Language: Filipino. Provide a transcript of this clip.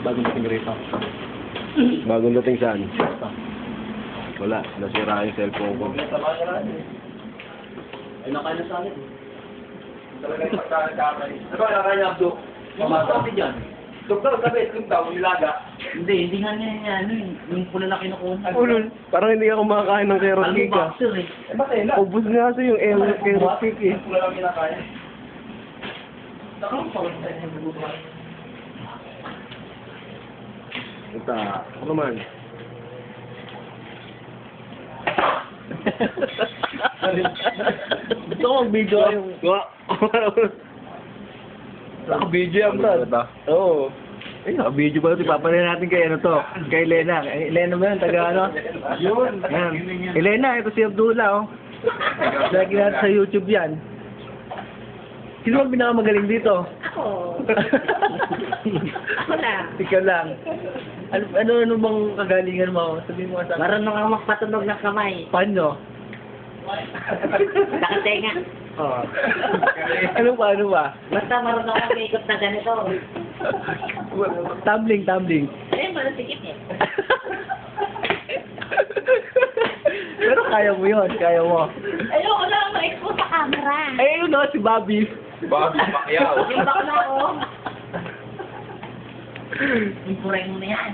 Bagong dating rito. Bagong dating saan? Wala, nasira yung cellphone ko. Ay, nakain na sa akin. Talaga yung pagkakamay. Ano ba, nakain na, Abdo? Mamata. Ano dyan? Doktor, sabi, itlog daw, nilaga. Hindi nga niya, yung pula na kinukuha. Ulol, parang hindi ako makakain ng carrot Alam mo, cake ah. boxer eh. Eh, ba't eh, Ubus nga kasi yung carrot cake eh. Pula lang kinakain. Nakang pagod tayo ng bubuhay. Ito, ako naman. Gusto ko mag-video yung... Naka-video yan, Brad. Oo. Eh, naka-video pala. Ipaparin natin kay ano to. Kay Lena. Lena ba yan? Taga ano? Yun. Yan. Lena, ito si Abdullah, oh. Lagi natin sa YouTube yan. Sino ang pinakamagaling dito? Ako. Ako lang. Ikaw lang. Ano bang kagalingan mo? Sabihin mo sa akin. Marunong ako magpatunog ng kamay. Paano? Nakatenga. Oh. Ano ba? Basta marunong ako may-ikot na ganito. Tumbling. Ayun, parang sikit eh. Pero kaya mo yun, kaya mo. Ayoko lang ma-expose sa camera. Eh, yun no, si Bobby. Bobby Pacquiao. Yung bakla ko. Yung pureng mo na yan.